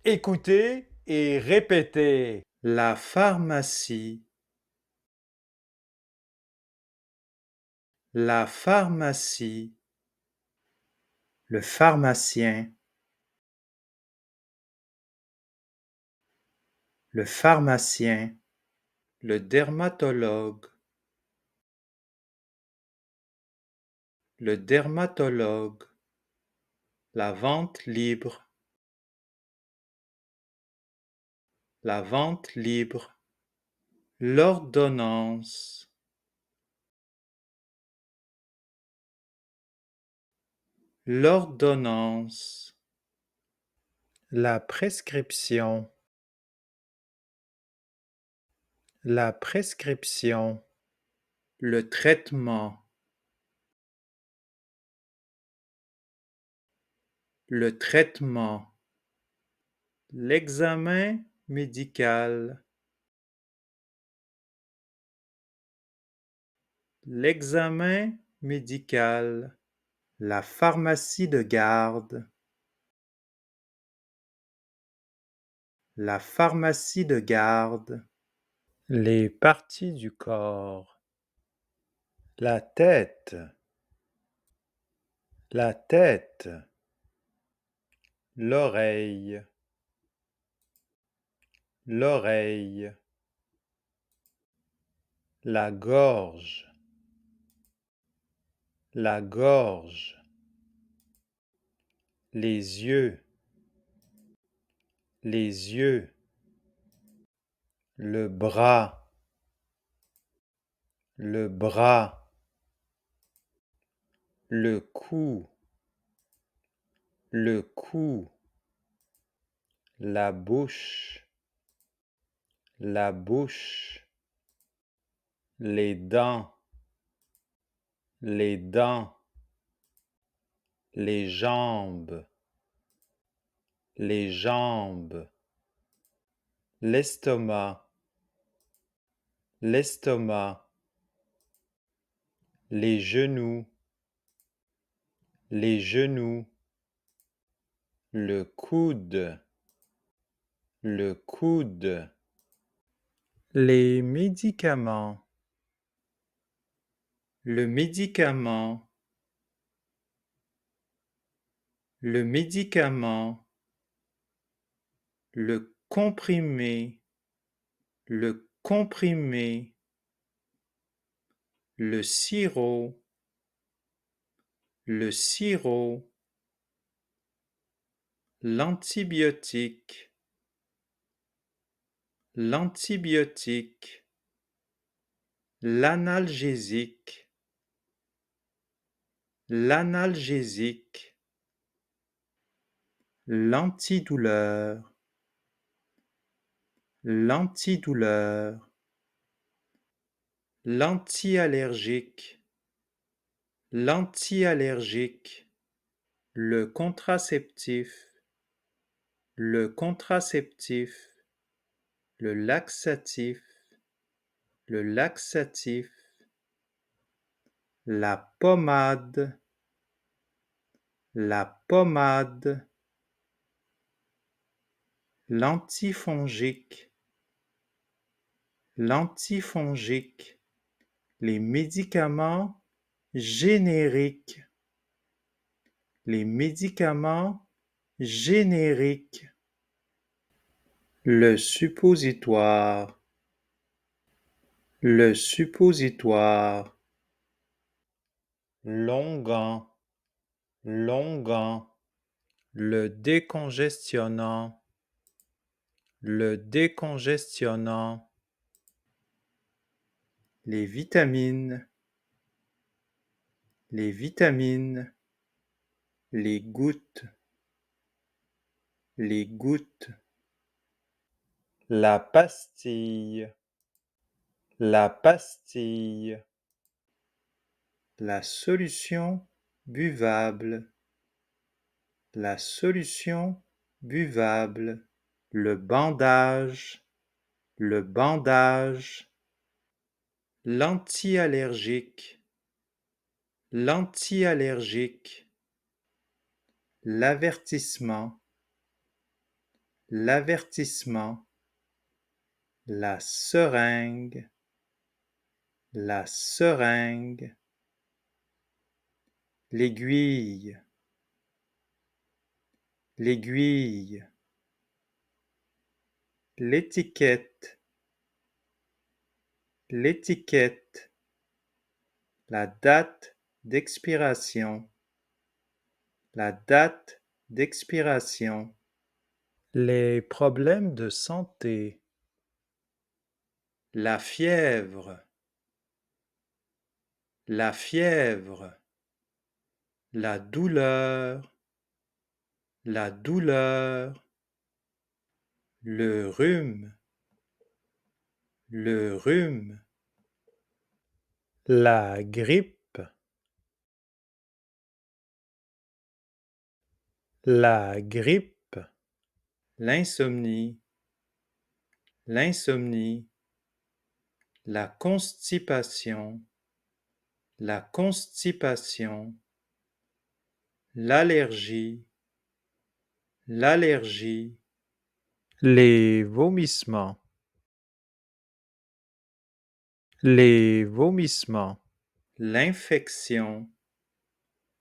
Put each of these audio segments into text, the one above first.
Écoutez et répétez. La pharmacie. La pharmacie. Le pharmacien. Le pharmacien. Le dermatologue. Le dermatologue. La vente libre. La vente libre. L'ordonnance. L'ordonnance. La prescription. La prescription. Le traitement. Le traitement. L'examen médical. L'examen médical. La pharmacie de garde. La pharmacie de garde. Les parties du corps. La tête. La tête. L'oreille. L'oreille. La gorge. La gorge. Les yeux. Les yeux. Le bras. Le bras. Le cou. Le cou. La bouche. La bouche. Les dents. Les dents. Les jambes. Les jambes. L'estomac. L'estomac. Les genoux. Les genoux. Le coude. Le coude. Les médicaments. Le médicament. Le médicament. Le comprimé. Le comprimé. Le sirop. Le sirop. L'antibiotique. L'antibiotique. L'analgésique. L'analgésique. L'antidouleur. L'antidouleur. L'antiallergique. L'antiallergique. Le contraceptif. Le contraceptif. Le laxatif. Le laxatif. La pommade. La pommade. L'antifongique. L'antifongique. Les médicaments génériques. Les médicaments génériques. Le suppositoire. Le suppositoire. Longuant. Longuant. Le décongestionnant. Le décongestionnant. Les vitamines. Les vitamines. Les gouttes. Les gouttes. La pastille. La pastille. La solution buvable. La solution buvable. Le bandage. Le bandage. L'antiallergique. L'antiallergique. L'avertissement. l'avertissement, la seringue, la seringue, l'aiguille, l'aiguille, l'étiquette, l'étiquette, la date d'expiration, la date d'expiration, Les problèmes de santé. la fièvre, la fièvre, la douleur, la douleur, le rhume, le rhume, La grippe. La grippe. l'insomnie, l'insomnie, la constipation, la constipation, l'allergie, l'allergie, Les vomissements. Les vomissements. l'infection,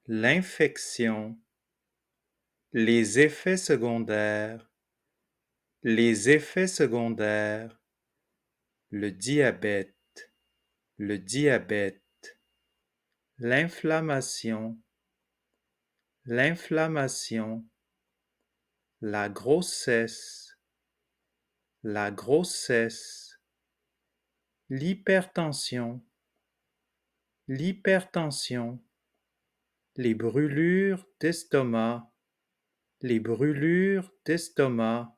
l'infection, les effets secondaires, les effets secondaires, le diabète, le diabète, l'inflammation, l'inflammation, la grossesse, la grossesse, l'hypertension, l'hypertension, les brûlures d'estomac, les brûlures d'estomac,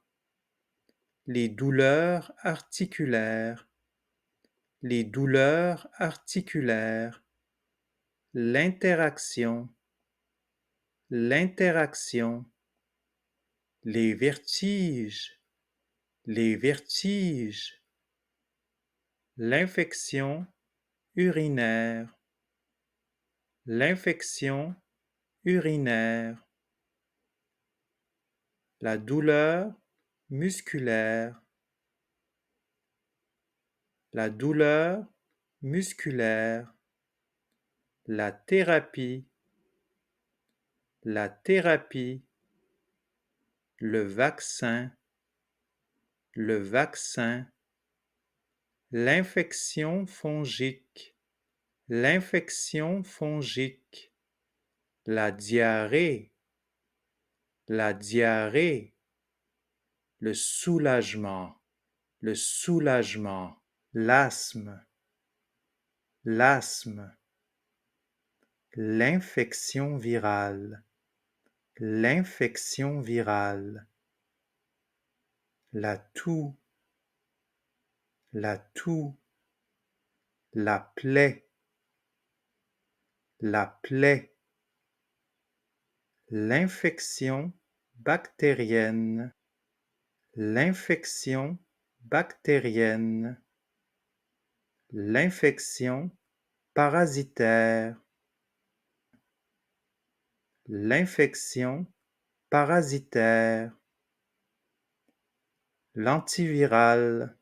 les douleurs articulaires, les douleurs articulaires, l'interaction, l'interaction, les vertiges, les vertiges, l'infection urinaire, l'infection urinaire, la douleur musculaire, la douleur musculaire, la thérapie, le vaccin, l'infection fongique, l'infection fongique, la diarrhée, le soulagement, l'asthme, l'asthme, l'infection virale, l'infection virale, la toux, la toux, la plaie, l'infection bactérienne, l'infection bactérienne, l'infection parasitaire, l'infection parasitaire, l'antiviral,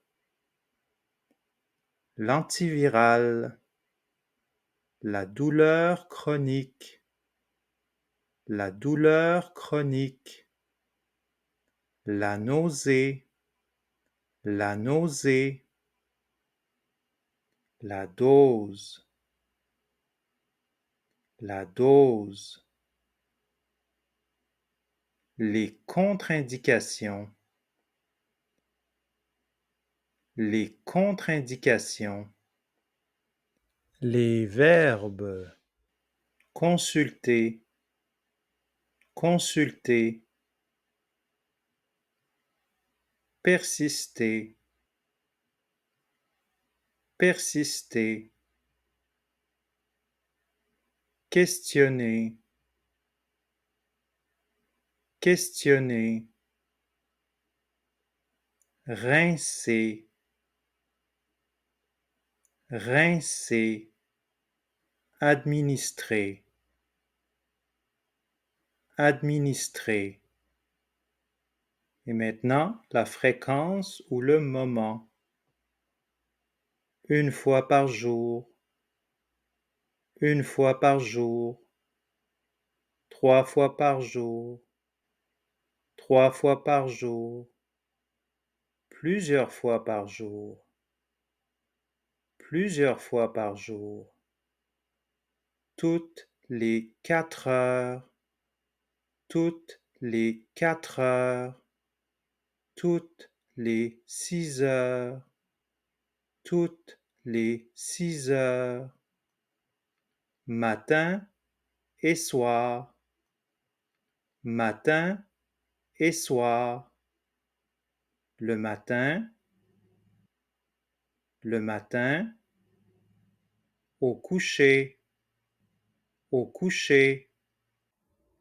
l'antiviral, la douleur chronique, la douleur chronique, la nausée, la nausée, la dose, la dose, les contre-indications, les contre-indications, Les verbes. consulter, consulter, persister, persister, questionner, questionner, rincer, rincer, administrer, administrer, Et maintenant, la fréquence ou le moment. Une fois par jour, une fois par jour, 3 fois par jour, 3 fois par jour, plusieurs fois par jour, plusieurs fois par jour, toutes les 4 heures, toutes les 4 heures, toutes les 6 heures, toutes les 6 heures, matin et soir, matin et soir, le matin, le matin, au coucher, au coucher,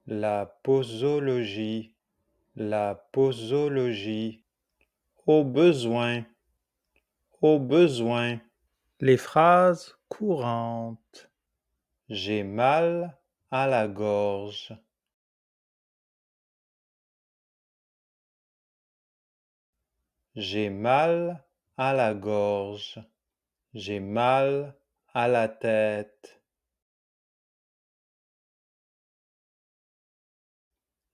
la posologie, la posologie, au besoin, au besoin, les phrases courantes. J'ai mal à la gorge. J'ai mal à la gorge. J'ai mal à la tête.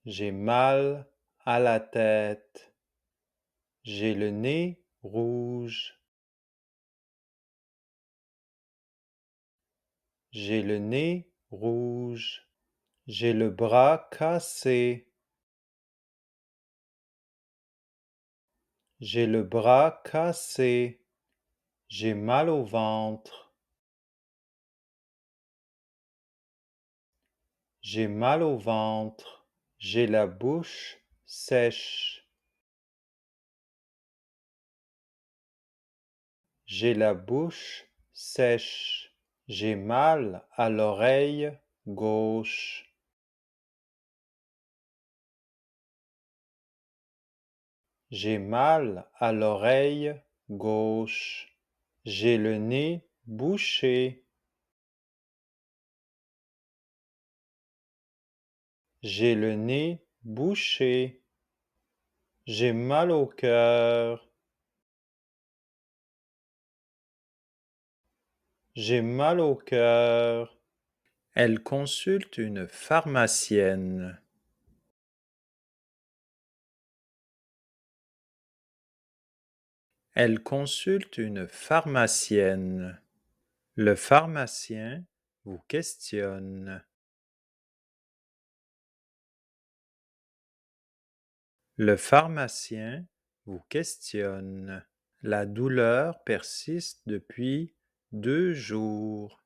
J'ai mal à la tête. J'ai le nez rouge. J'ai le nez rouge. J'ai le bras cassé. J'ai le bras cassé. J'ai mal au ventre. J'ai mal au ventre. J'ai la bouche sèche. J'ai la bouche sèche. J'ai mal à l'oreille gauche. J'ai mal à l'oreille gauche. J'ai le nez bouché. J'ai le nez bouché. J'ai mal au cœur. J'ai mal au cœur. Elle consulte une pharmacienne. Elle consulte une pharmacienne. Le pharmacien vous questionne. Le pharmacien vous questionne. La douleur persiste depuis 2 jours.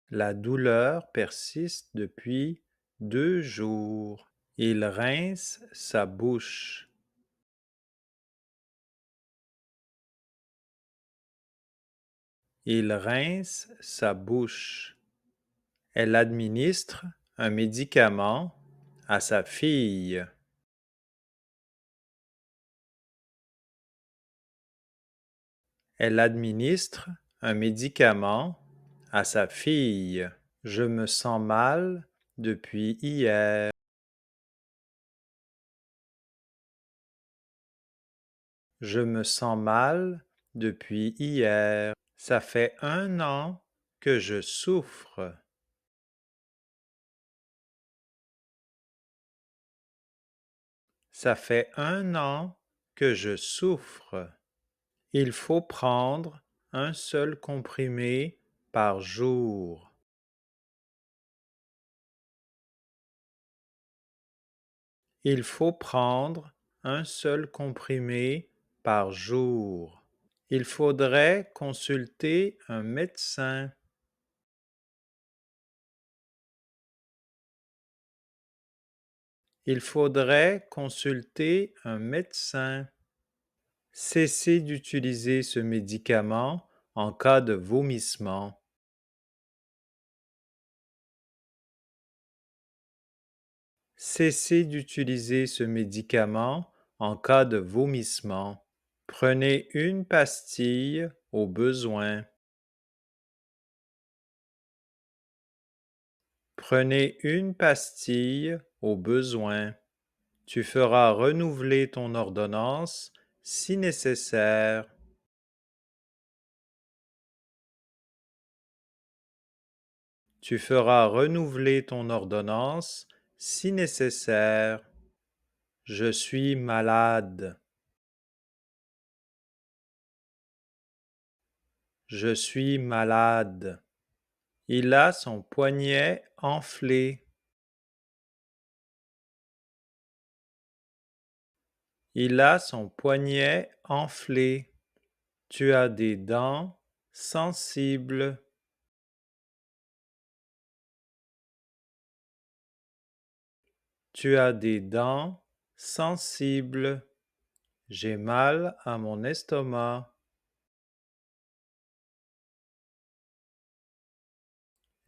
La douleur persiste depuis 2 jours. Il rince sa bouche. Il rince sa bouche. Elle administre un médicament à sa fille. Elle administre un médicament à sa fille. Je me sens mal depuis hier. Je me sens mal depuis hier. Ça fait 1 an que je souffre. Ça fait 1 an que je souffre. Il faut prendre un seul comprimé par jour. Il faut prendre un seul comprimé par jour. Il faudrait consulter un médecin. Il faudrait consulter un médecin. Cessez d'utiliser ce médicament en cas de vomissement. Cessez d'utiliser ce médicament en cas de vomissement. Prenez une pastille au besoin. Prenez une pastille au besoin. Tu feras renouveler ton ordonnance si nécessaire. Tu feras renouveler ton ordonnance si nécessaire. Je suis malade. Je suis malade. Il a son poignet enflé. Il a son poignet enflé. Tu as des dents sensibles. Tu as des dents sensibles. J'ai mal à mon estomac.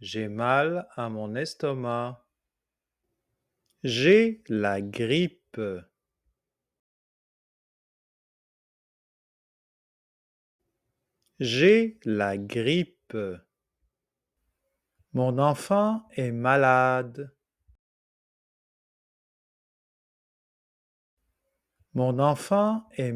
J'ai mal à mon estomac. J'ai la grippe. J'ai la grippe. Mon enfant est malade. Mon enfant est